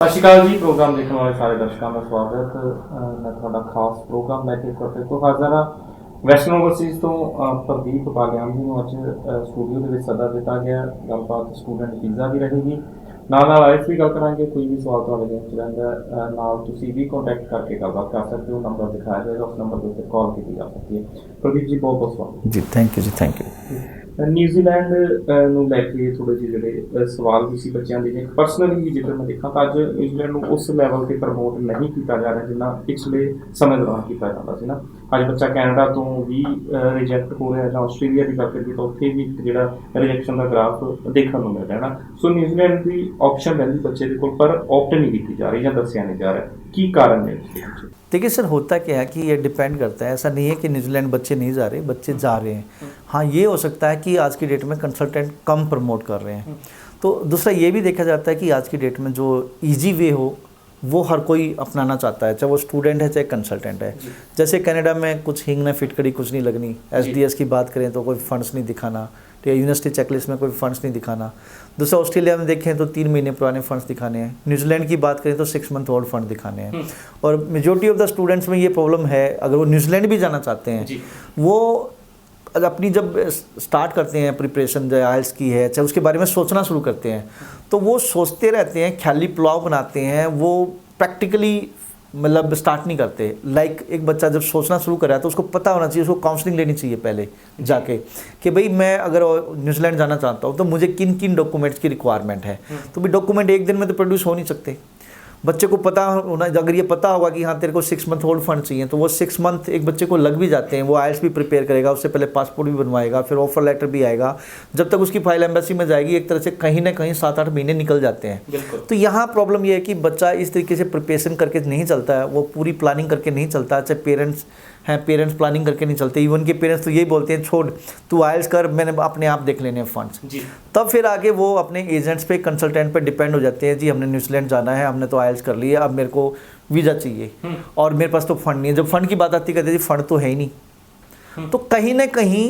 ਸਤਿ ਸ਼੍ਰੀ ਅਕਾਲ ਜੀ। ਪ੍ਰੋਗਰਾਮ ਦੇਖਣ ਵਾਲੇ ਸਾਰੇ ਦਰਸ਼ਕਾਂ ਦਾ ਸਵਾਗਤ। ਮੈਂ ਤੁਹਾਡਾ ਖਾਸ ਪ੍ਰੋਗਰਾਮ ਲੈ ਕੇ ਫਿਰ ਤੋਂ ਹਾਜ਼ਰ ਹਾਂ। ਵੈਸਟਰਨ ਓਵਰਸੀਜ਼ ਤੋਂ ਪ੍ਰਦੀਪ ਬਾਲਿਆਨ ਜੀ ਨੂੰ ਅੱਜ ਸਟੂਡੀਓ ਦੇ ਵਿੱਚ ਸੱਦਾ ਦਿੱਤਾ ਗਿਆ। ਗੱਲਬਾਤ ਸਟੂਡੈਂਟ ਵੀਜ਼ਾ ਦੀ ਰਹੇਗੀ, ਨਾਲ ਆਈਐਲਟਸ ਵੀ ਗੱਲ ਕਰਾਂਗੇ। ਕੋਈ ਵੀ ਸਵਾਲ ਤੁਹਾਡੇ ਦੇ ਰਹਿੰਦਾ ਨਾਲ ਤੁਸੀਂ ਵੀ ਕੰਟੈਕਟ ਕਰਕੇ ਗੱਲਬਾਤ ਕਰ ਸਕਦੇ ਹੋ। ਨੰਬਰ ਦਿਖਾਇਆ ਜਾਏਗਾ, ਉਸ ਨੰਬਰ ਦੇ ਉੱਤੇ ਕਾਲ ਕੀਤੀ ਜਾ ਸਕਦੀ ਹੈ। ਪ੍ਰਦੀਪ ਜੀ ਬਹੁਤ ਬਹੁਤ ਸਵਾਗਤ ਜੀ। ਥੈਂਕ ਯੂ ਜੀ, ਥੈਂਕ ਯੂ। ਨਿਊਜ਼ੀਲੈਂਡ ਨੂੰ ਲੈ ਕੇ ਥੋੜ੍ਹੇ ਜਿਹੇ ਜਿਹੜੇ ਸਵਾਲ ਵੀ ਸੀ ਬੱਚਿਆਂ ਦੇ, ਪਰਸਨਲੀ ਵੀ ਜੇਕਰ ਮੈਂ ਦੇਖਾਂ ਤਾਂ ਅੱਜ ਨਿਊਜ਼ੀਲੈਂਡ ਨੂੰ ਉਸ ਲੈਵਲ 'ਤੇ ਪ੍ਰਮੋਟ ਨਹੀਂ ਕੀਤਾ ਜਾ ਰਿਹਾ ਜਿੰਨਾ ਪਿਛਲੇ ਸਮੇਂ ਦੌਰਾਨ ਕੀਤਾ ਜਾਂਦਾ ਸੀ ਨਾ। ਅੱਜ ਬੱਚਾ ਕੈਨੇਡਾ ਤੋਂ ਵੀ ਰਿਜੈਕਟ ਹੋ ਰਿਹਾ, ਜਾਂ ਆਸਟ੍ਰੇਲੀਆ ਦੀ ਗੱਲ ਕਰੀਏ ਤਾਂ ਉੱਥੇ ਵੀ ਜਿਹੜਾ ਰਿਜੈਕਸ਼ਨ ਦਾ ਗ੍ਰਾਫ ਦੇਖਣ ਨੂੰ ਮਿਲ ਰਿਹਾ ਨਾ। ਸੋ ਨਿਊਜ਼ੀਲੈਂਡ ਦੀ ਆਪਸ਼ਨ ਰਹਿੰਦੀ ਬੱਚੇ ਦੇ ਕੋਲ, ਪਰ ऑप्ट नहीं की जा रही या दसिया नहीं जा रहा, की कारण है? देखिए सर, होता क्या है कि ये डिपेंड करता है। ऐसा नहीं है कि न्यूजीलैंड बच्चे नहीं जा रहे, बच्चे जा रहे हैं। हाँ, ये हो सकता है कि आज की डेट में कंसल्टेंट कम प्रमोट कर रहे हैं। तो दूसरा ये भी देखा जाता है कि आज की डेट में जो ईजी वे हो वो हर कोई अपनाना चाहता है, चाहे वो स्टूडेंट है चाहे कंसल्टेंट है। जैसे कनाडा में कुछ हिंग ने फिटकड़ी कुछ नहीं लगनी, SDS की बात करें तो कोई फंड्स नहीं दिखाना, ठीक है, यूनिवर्सिटी चेकलिस्ट में कोई फंड्स नहीं दिखाना। दूसरा ऑस्ट्रेलिया में देखें तो 3 महीने पुराने फंड्स दिखाने हैं। न्यूजीलैंड की बात करें तो 6 मंथ ओल्ड फंड दिखाने हैं। और मेजोरिटी ऑफ द स्टूडेंट्स में ये प्रॉब्लम है, अगर वो न्यूजीलैंड भी जाना चाहते हैं, वो अपनी जब स्टार्ट करते हैं प्रिपरेशन, जो आइल्स की है, चाहे उसके बारे में सोचना शुरू करते हैं, तो वो सोचते रहते हैं, ख्याली पुलाव बनाते हैं, वो प्रैक्टिकली मतलब स्टार्ट नहीं करते। लाइक एक बच्चा जब सोचना शुरू कर रहा है तो उसको पता होना चाहिए, उसको काउंसलिंग लेनी चाहिए पहले जाके कि भाई मैं अगर न्यूजीलैंड जाना चाहता हूँ तो मुझे किन किन डॉक्यूमेंट्स की रिक्वायरमेंट है। तो भी डॉक्यूमेंट एक दिन में तो प्रोड्यूस हो नहीं सकते। बच्चे को पता होना, अगर ये पता होगा कि हाँ तेरे को 6 मंथ ओल्ड फंड चाहिए, तो वो 6 मंथ एक बच्चे को लग भी जाते हैं। वो आइल्स भी प्रिपेयर करेगा, उससे पहले पासपोर्ट भी बनवाएगा, फिर ऑफर लेटर भी आएगा। जब तक उसकी फाइल एम्बेसी में जाएगी, एक तरह से कहीं ना कहीं 7-8 महीने निकल जाते हैं। तो यहाँ प्रॉब्लम ये है कि बच्चा इस तरीके से प्रिपरेशन करके नहीं चलता है, वो पूरी प्लानिंग करके नहीं चलता। चाहे पेरेंट्स हैं, पेरेंट्स प्लानिंग करके नहीं चलते। इवन के पेरेंट्स तो यही बोलते हैं छोड़ तू आइल्स कर, मैंने अपने आप देख लेने फंड्स। तब फिर आगे वो अपने एजेंट्स पे, कंसल्टेंट पे डिपेंड हो जाते हैं। जी हमने न्यूजीलैंड जाना है, हमने तो आइल्स कर लिया, अब मेरे को वीज़ा चाहिए और मेरे पास तो फंड नहीं है। जब फंड की बात आती है कहते जी फंड तो है ही नहीं। तो कहीं ना कहीं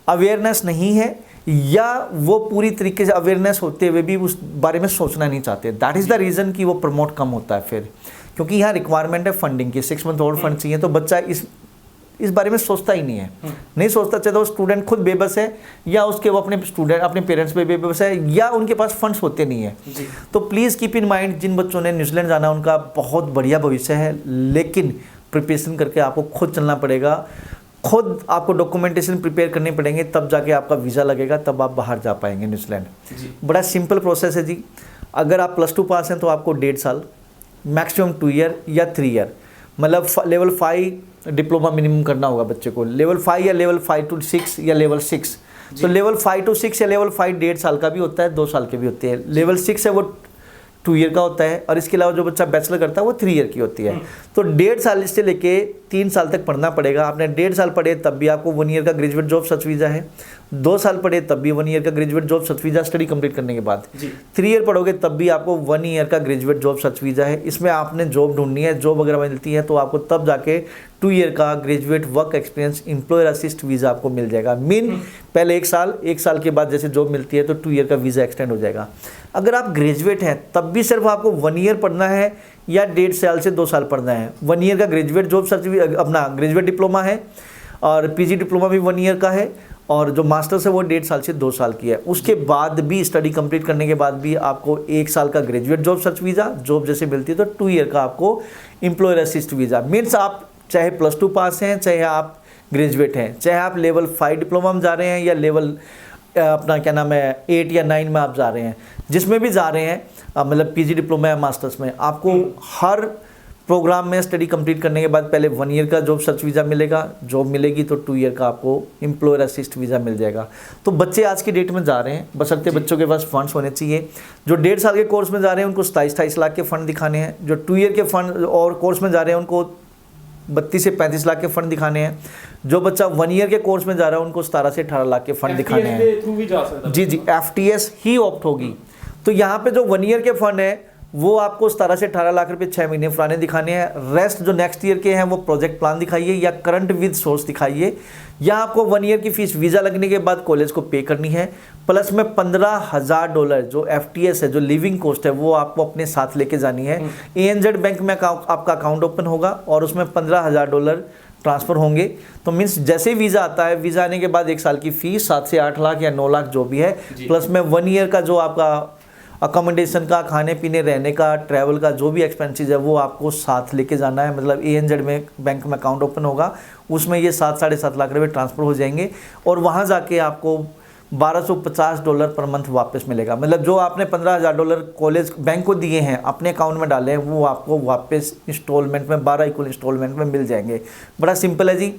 अवेयरनेस नहीं है, या वो पूरी तरीके से अवेयरनेस होते हुए भी उस बारे में सोचना नहीं चाहते। दैट इज़ द रीज़न कि वो प्रमोट कम होता है फिर, क्योंकि यहाँ रिक्वायरमेंट है फंडिंग की। 6 मंथ ओल्ड फंड चाहिए, तो बच्चा इस बारे में सोचता ही नहीं है। नहीं सोचता, चाहे तो स्टूडेंट खुद बेबस है, या उसके वो अपने पेरेंट्स पे बेबस है, या उनके पास फंड्स होते नहीं है। तो प्लीज़ कीप इन माइंड, जिन बच्चों ने न्यूजीलैंड जाना उनका बहुत बढ़िया भविष्य है, लेकिन प्रिपरेशन करके आपको खुद चलना पड़ेगा। खुद आपको डॉक्यूमेंटेशन प्रिपेयर करने पड़ेंगे, तब जाके आपका वीज़ा लगेगा, तब आप बाहर जा पाएंगे न्यूजीलैंड। बड़ा सिंपल प्रोसेस है जी। अगर आप +2 पास हैं तो आपको 1.5 साल, मैक्सिमम 2 ईयर या 3 ईयर, मतलब लेवल 5 डिप्लोमा मिनिमम करना होगा बच्चे को। लेवल 5 या लेवल 5 to 6 या लेवल 6। तो लेवल 5 to 6 या लेवल 5 1.5 साल का भी होता है, 2 साल के भी होते हैं। लेवल 6 है वो 2 ईयर का होता है, और इसके अलावा जो बच्चा बैचलर करता है वो 3 ईयर की होती है। तो 1.5 साल से लेके 3 साल तक पढ़ना पड़ेगा। आपने 1.5 साल पढ़े तब भी आपको 1 ईयर का ग्रेजुएट जॉब सर्च वीज़ा है। 2 साल पढ़े तब भी 1 ईयर का graduate job search visa study complete करने के बाद। 3 ईयर पढ़ोगे तब भी आपको 1 ईयर का ग्रेजुएट जॉब सर्च वीज़ा है। इसमें आपने जॉब ढूंढनी है, जॉब अगर मिलती है तो आपको तब जाके 2 ईयर का graduate work experience employer assist visa आपको मिल जाएगा। पहले 1 साल के बाद जैसे जॉब मिलती है तो 2 ईयर का वीज़ा एक्सटेंड हो जाएगा। अगर आप ग्रेजुएट हैं तब भी सिर्फ आपको 1 ईयर पढ़ना है, या 1.5 साल से 2 साल पढ़ना है। 1 ईयर का ग्रेजुएट जॉब सर्च अपना ग्रेजुएट डिप्लोमा है, और PG डिप्लोमा भी 1 ईयर का है, और जो मास्टर्स है वो 1.5 साल से 2 साल की है। उसके बाद भी स्टडी कंप्लीट करने के बाद भी आपको 1 साल का graduate job search visa, job जैसे मिलती है तो 2 ईयर का आपको एम्प्लॉयर असिस्ट वीज़ा। मीन्स आप चाहे +2 पास हैं, चाहे आप ग्रेजुएट हैं, चाहे आप लेवल 5 डिप्लोमा में जा रहे हैं, या लेवल अपना क्या नाम है 8 या 9 में आप जा रहे हैं, जिसमें भी जा रहे हैं, मतलब PG डिप्लोमा या मास्टर्स में, आपको हर प्रोग्राम में स्टडी कंप्लीट करने के बाद पहले 1 ईयर का जॉब सर्च वीज़ा मिलेगा। जॉब मिलेगी तो 2 ईयर का आपको एम्प्लॉयर असिस्ट वीज़ा मिल जाएगा। तो बच्चे आज की डेट में जा रहे हैं, बशर्ते बच्चों के पास फंड्स होने चाहिए। जो 1.5 साल के कोर्स में जा रहे हैं उनको 27-28 लाख के फ़ंड दिखाने हैं। जो 2 ईयर के फंड और कोर्स में जा रहे हैं उनको 32 से 35 लाख के फ़ंड दिखाने हैं। जो बच्चा 1 ईयर के कोर्स में जा रहा है उनको 17 से 18 लाख के फ़ंड दिखाने हैं। जी, FTS ही ऑप्ट होगी। तो यहाँ पे जो 1 ईयर के फ़ंड है वो आपको 17 से 18 लाख रुपए 6 महीने पुराने दिखाने हैं। रेस्ट जो नेक्स्ट ईयर के हैं वो प्रोजेक्ट प्लान दिखाइए या करंट विद सोर्स दिखाइए, या आपको 1 ईयर की फीस वीज़ा लगने के बाद कॉलेज को पे करनी है। प्लस में $15,000 जो FTS है, जो लिविंग कॉस्ट है, वो आपको अपने साथ लेके जानी है। ANZ बैंक में आपका अकाउंट ओपन होगा और उसमें $15,000 ट्रांसफ़र होंगे। तो मीन्स जैसे वीज़ा आता है, वीज़ा आने के बाद 1 साल की फ़ीस 7 से 8 लाख या 9 लाख जो भी है, प्लस में 1 ईयर का जो आपका अकोमोडेशन का, खाने पीने रहने का, ट्रैवल का जो भी एक्सपेंसेस है वो आपको साथ लेके जाना है। मतलब ANZ में बैंक में अकाउंट ओपन होगा, उसमें ये 7 साढ़े 7 लाख रुपए ट्रांसफ़र हो जाएंगे और वहाँ जाके आपको $1250 पर मंथ वापस मिलेगा। मतलब जो आपने $15,000 कॉलेज बैंक को दिए हैं, अपने अकाउंट में डाले हैं, वो आपको वापस इंस्टॉलमेंट में 12 इक्वल इंस्टॉलमेंट में मिल जाएंगे। बड़ा सिंपल है जी।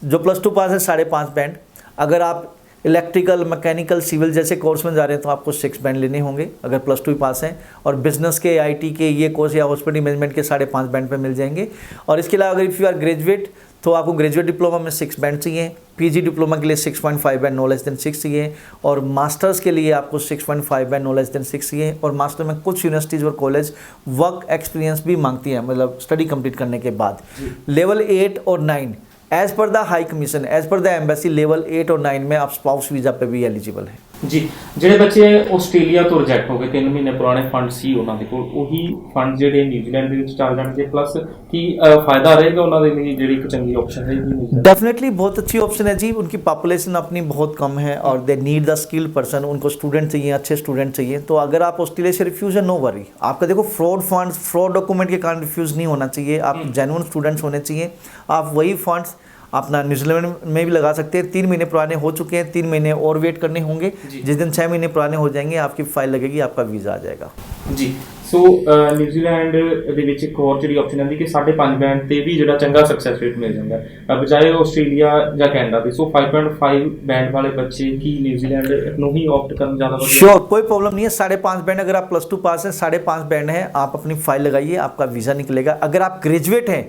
जो +2 पास है 5.5 बैंड, अगर आप इलेक्ट्रिकल, मैकेनिकल, सिविल जैसे कोर्स में जा रहे हैं तो आपको 6 बैंड लेने होंगे अगर +2 पास हैं, और बिजनेस के, IT के ये कोर्स या हॉस्पिटल मैनेजमेंट के 5.5 बैंड पे मिल जाएंगे। और इसके अलावा अगर इफ़ यू आर ग्रेजुएट तो आपको ग्रेजुएट डिप्लोमा में 6 बैंड चाहिए, PG डिप्लोमा के लिए 6.5 बैंड नो लेस देन 6 चाहिए, और मास्टर्स के लिए आपको 6.5 बैंड नो लेस देन 6 चाहिए। और मास्टर में कुछ यूनिवर्सिटीज़ और कॉलेज वर्क एक्सपीरियंस भी मांगती हैं, मतलब स्टडी कंप्लीट करने के बाद। लेवल 8 और 9 as per the high commission, as per the embassy, level 8 और 9 में आप स्पाउस वीज़ा पे भी एलिजिबल है ਜੀ। ਜਿਹੜੇ ਬੱਚੇ ਆਸਟ੍ਰੇਲੀਆ ਤੋਂ ਰਿਜੈਕਟ ਹੋ ਗਏ, 3 ਮਹੀਨੇ ਪੁਰਾਣੇ ਫੰਡ ਸੀ ਉਹਨਾਂ ਦੇ ਕੋਲ, ਉਹੀ ਫੰਡ ਜਿਹੜੇ ਨਿਊਜ਼ੀਲੈਂਡ ਦੇ ਵਿੱਚ ਚੱਲ ਜਾਣਗੇ। ਪਲੱਸ ਕੀ ਫਾਇਦਾ ਰਹੇਗਾ ਉਹਨਾਂ ਦੇ ਲਈ, ਜਿਹੜੀ ਇੱਕ ਚੰਗੀ ਆਪਸ਼ਨ है? डेफिनेटली बहुत अच्छी ऑप्शन है जी। उनकी पॉपुलेशन अपनी बहुत कम है और they need the skilled person, उनको स्टूडेंट चाहिए, अच्छे स्टूडेंट चाहिए। तो अगर आप ऑस्ट्रेलिया से रिफ्यूज़ है, नो वरी। आपका देखो फ्रॉड फंड्स, फ्रॉड डॉक्यूमेंट के कारण रिफ्यूज़ नहीं होना चाहिए, आप जेन्युइन स्टूडेंट्स होने चाहिए। आप वही फंड्स अपना न्यूजीलैंड में भी लगा सकते हैं। 3 महीने पुराने हो चुके हैं, 3 महीने और वेट करने होंगे। जिस दिन 6 महीने पुराने हो जाएंगे आपकी फाइल लगेगी, आपका वीज़ा आ जाएगा जी। ਸੋ ਨਿਊਜ਼ੀਲੈਂਡ ਦੇ ਵਿੱਚ ਇੱਕ ਹੋਰ ਜਿਹੜੀ ਆਪਸ਼ਨ ਆਉਂਦੀ ਕਿ 5.5 ਬੈਂਡ ਤੇ ਵੀ ਜਿਹੜਾ ਚੰਗਾ ਸਕਸੈਸ ਰੇਟ ਮਿਲ ਜਾਂਦਾ ਬਜਾਏ ਆਸਟ੍ਰੇਲੀਆ ਜਾਂ ਕੈਨੇਡਾ ਦੇ। ਸੋ 5.5 ਬੈਂਡ ਵਾਲੇ ਬੱਚੇ ਕੀ ਨਿਊਜ਼ੀਲੈंड ਨੂੰ ही ऑप्ट करना ज़्यादा बढ़िया? श्योर, कोई प्रॉब्लम नहीं है। 5.5 बैंड, अगर आप +2 पास है, 5.5 बैंड है, आप अपनी फाइल लगाइए, आपका वीज़ा निकलेगा। अगर आप ग्रेजुएट हैं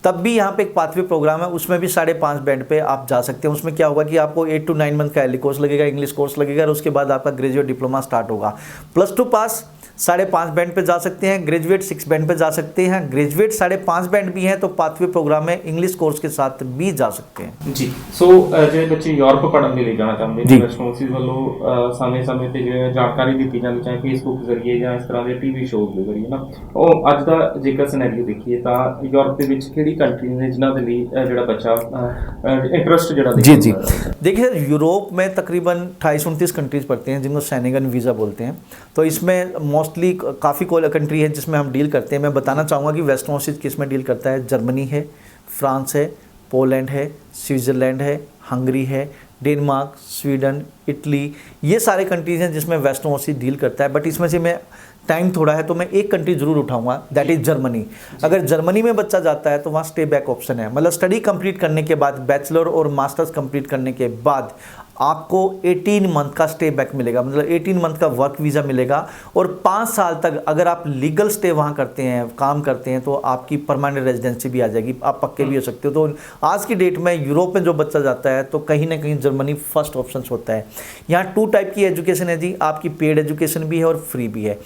तब भी यहाँ पे एक पाथवे प्रोग्राम है, उसमें भी 5.5 बैंड पे आप जा सकते हैं। उसमें क्या होगा कि आपको 8 to 9 मंथ का एलई कोर्स लगेगा, इंग्लिश कोर्स लगेगा, और उसके बाद आपका ग्रेजुएट डिप्लोमा स्टार्ट होगा। +2 पास 5.5 बैंड पे जा सकते हैं, ग्रेजुएट 6 बैंड पे जा सकते हैं, ग्रेजुएट 5.5 बैंड भी हैं तो पाथवे प्रोग्राम में इंग्लिश कोर्स के साथ भी जा सकते हैं जी। सो ਜਿਹੜੇ ਬੱਚੇ ਯੂਰਪ ਪੜ੍ਹਨ ਦੇ ਲਈ ਜਾਣਾ ਚਾਹੁੰਦੇ ਨੇ, ਵੈਸਟਰਨਸੀਜ਼ ਵੱਲੋਂ ਸਮੇਂ-ਸਮੇਂ ਤੇ ਜਿਵੇਂ ਜਾਣਕਾਰੀ ਦਿੱਤੀ ਜਾਂਦੀ, ਚਾਹੇ ਫੇਸਬੁੱਕ ਜ਼ਰੀਏ ਜਾਂ ਇਸ ਤਰ੍ਹਾਂ ਦੇ TV ਸ਼ੋਅ ਦੇ ਜ਼ਰੀਏ ਨਾ, ਉਹ ਅੱਜ ਦਾ ਜੇਕਰ ਸਿਨੈਰੀਓ ਦੇਖੀਏ ਤਾਂ ਯੂਰਪ ਦੇ ਵਿੱਚ ਕਿਹੜੀ ਕੰਟਰੀਜ਼ ਨੇ ਜਿਨ੍ਹਾਂ ਦੇ ਲਈ ਜਿਹੜਾ ਬੱਚਾ इंटरेस्ट जरा? जी जी, देखिए सर, यूरोप में तकरीबन 28-29 कंट्रीज़ पड़ते हैं जिनको शेंगन वीज़ा बोलते हैं। तो इसमें मोस्टली काफ़ी कंट्री है जिसमें हम डील करते हैं। मैं बताना चाहूँगा कि वेस्टर्न ऑस्ट्रेलिया किस में डील करता है। जर्मनी है, फ्रांस है, पोलैंड है, स्विट्ज़रलैंड है, हंगरी है, डेनमार्क, स्वीडन, इटली, ये सारे कंट्रीज़ हैं जिसमें वेस्टर्न ऑस्ट्रेलिया डील करता है। बट इसमें से मैं टाइम थोड़ा है तो मैं एक कंट्री जरूर उठाऊंगा, दैट इज़ जर्मनी। अगर जर्मनी में बच्चा जाता है तो वहाँ स्टे बैक ऑप्शन है। मतलब स्टडी कंप्लीट करने के बाद, बैचलर और मास्टर्स कंप्लीट करने के बाद आपको 18 मंथ का स्टे बैक मिलेगा, मतलब 18 मंथ का वर्क वीज़ा मिलेगा। और 5 साल तक अगर आप लीगल स्टे वहाँ करते हैं, काम करते हैं, तो आपकी परमानेंट रेजिडेंसी भी आ जाएगी, आप पक्के भी हो सकते हो। तो आज की डेट में यूरोप में जो बच्चा जाता है तो कहीं ना कहीं जर्मनी फर्स्ट ऑप्शन होता है। यहाँ 2 टाइप की एजुकेशन है जी, आपकी पेड एजुकेशन भी है और फ्री भी है।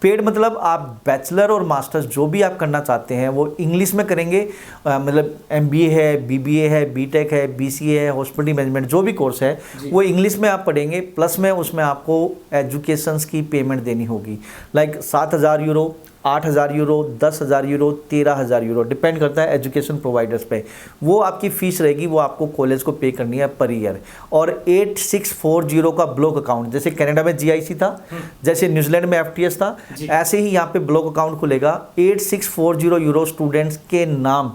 पेड मतलब आप बैचलर और मास्टर्स जो भी आप करना चाहते हैं वो इंग्लिश में करेंगे, मतलब MBA है, BBA है, BTech है, BCA है, हॉस्पिटल मैनेजमेंट जो भी कोर्स है वो इंग्लिश में आप पढ़ेंगे। प्लस में उसमें आपको एजुकेशंस की पेमेंट देनी होगी, like 7,000 euro, 8,000 euro, 10,000 euro, 13,000 euro, depend करता है एजुकेशन प्रोवाइडर्स पे। वो आपकी फ़ीस रहेगी, वो आपको कॉलेज को पे करनी है पर ईयर। और 8640 का ब्लॉक अकाउंट, जैसे कनाडा में GIC था, जैसे न्यूजीलैंड में FTS था, ऐसे ही यहाँ पे ब्लॉक अकाउंट खुलेगा। 8640 यूरो स्टूडेंट्स के नाम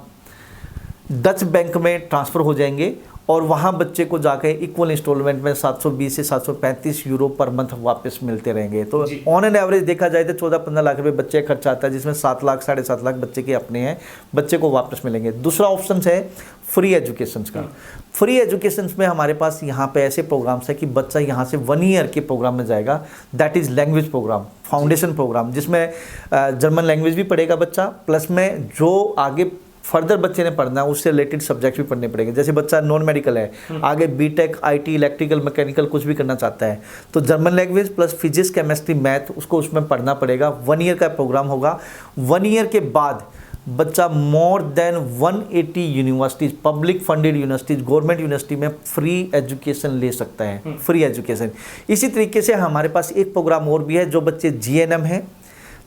डच बैंक में ट्रांसफ़र हो जाएंगे और वहाँ बच्चे को जाके इक्वल इंस्टॉलमेंट में 720 से 735 यूरो पर मंथ वापस मिलते रहेंगे। तो ऑन एन एवरेज देखा जाए तो 14-15 लाख रुपए बच्चे का खर्चा आता है, जिसमें 7 लाख 7.5 लाख बच्चे के अपने हैं, बच्चे को वापस मिलेंगे। दूसरा ऑप्शन है फ्री एजुकेशन का। फ्री एजुकेशन में हमारे पास यहाँ पे ऐसे प्रोग्राम्स है कि बच्चा यहाँ से 1 ईयर के प्रोग्राम में जाएगा, that is language program, foundation program, जिसमें जर्मन लैंग्वेज भी पढ़ेगा बच्चा, प्लस में जो आगे फर्दर बच्चे ने पढ़ना है उससे रिलेटेड सब्जेक्ट भी पढ़ने पड़ेंगे। जैसे बच्चा नॉन मेडिकल है, आगे बीटेक, आईटी, इलेक्ट्रिकल, मैकेनिकल कुछ भी करना चाहता है, तो German language plus physics, chemistry, math उसको उसमें पढ़ना पड़ेगा। 1 ईयर का प्रोग्राम होगा। 1 ईयर के बाद बच्चा more than 180 universities, public funded universities, government university में फ्री एजुकेशन ले सकता है, फ्री एजुकेशन। इसी तरीके से हमारे पास एक प्रोग्राम और भी है, जो बच्चे जीएनएम हैं,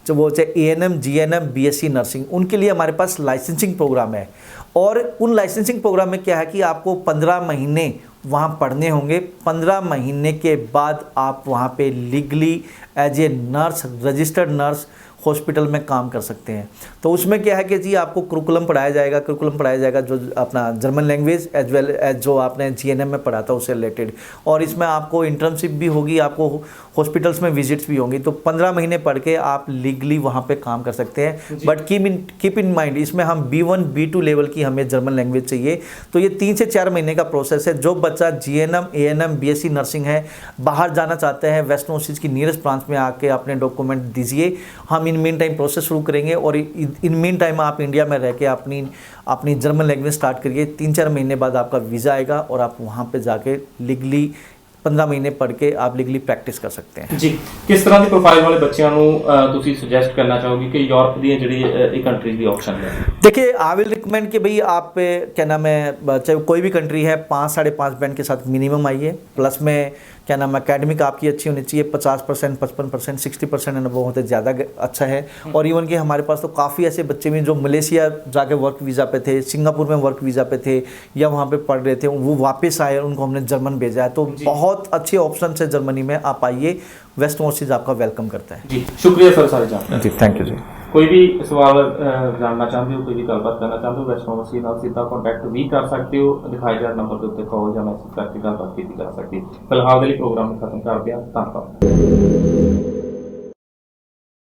जो वो चाहे एएनएम, जीएनएम, बीएससी नर्सिंग, उनके लिए हमारे पास लाइसेंसिंग प्रोग्राम है। और उन लाइसेंसिंग प्रोग्राम में क्या है कि आपको 15 महीने वहाँ पढ़ने होंगे। 15 महीने के बाद आप वहाँ पे legally as a nurse, registered nurse hospital में काम कर सकते हैं। तो उसमें क्या है कि जी आपको करिकुलम पढ़ाया जाएगा जो अपना German language as well as जो आपने जीएनएम में पढ़ा था उससे रिलेटेड। और इसमें आपको इंटर्नशिप भी होगी, आपको हॉस्पिटल्स में विजिट्स भी होंगी। तो 15 महीने पढ़ के आप लीगली वहाँ पे काम कर सकते हैं। बट कीप इन माइंड, इसमें हम B1 B2 लेवल की हमें जर्मन लैंग्वेज चाहिए। तो ये 3 से 4 महीने का प्रोसेस है। जो बच्चा जीएनएम, एएनएम, बीएससी नर्सिंग है, बाहर जाना चाहते हैं, वेस्टर्न ओवरसीज की नियरेस्ट ब्रांच में आके अपने डॉक्यूमेंट दीजिए। हम इन मीन टाइम प्रोसेस शुरू करेंगे और इन मीन टाइम आप इंडिया में रह के अपनी जर्मन लैंग्वेज स्टार्ट करिए। 3-4 महीने बाद आपका वीज़ा आएगा और आप वहाँ पे जाके लीगली 15 महीने पढ़ के आप लीगली प्रैक्टिस कर सकते हैं। जी, किस तरह की प्रोफाइल वाले बच्चों ਨੂੰ ਤੁਸੀਂ ਸੁਜੈਸਟ करना चाहोगे कि यूरोप दी ਜਿਹੜੀ ਇਹ कंट्रीज ਦੀ ऑप्शन है? देखिए, आई विल रिकमेंड कि भाई आप क्या नाम है, चाहे कोई भी कंट्री है, 5-5.5 बैंड के साथ मिनिमम आइए। प्लस में क्या नाम है, एकेडमिक आपकी अच्छी होनी चाहिए। 50%, 55%, 60% अनुभव होते ज़्यादा अच्छा है। और इवन कि हमारे पास तो काफ़ी ऐसे बच्चे भी जो मलेशिया जाके वर्क वीज़ा पे थे, सिंगापुर में वर्क वीज़ा पे थे या वहाँ पे पढ़ रहे थे, वो वापस आए, उनको हमने जर्मन भेजा है। तो बहुत अच्छे ऑप्शन है जर्मनी में, आप आइए, वेस्ट ओवरसीज आपका वेलकम करता है। जी, शुक्रिया सर सारी जानकारी। जी, थैंक यू जी। कोई भी सवाल जानना चाहते हो, कोई भी गलबात करना चाहते हो, वेस्ट ओवरसीज नाल सीधा कॉन्टैक्ट भी कर सकते हो। दिखाए जा नंबर के उत्ते कॉल या मैसेज करके गलबात की जा सकती है। फिलहाल के लिए प्रोग्राम खत्म करते हैं। धन्यवाद।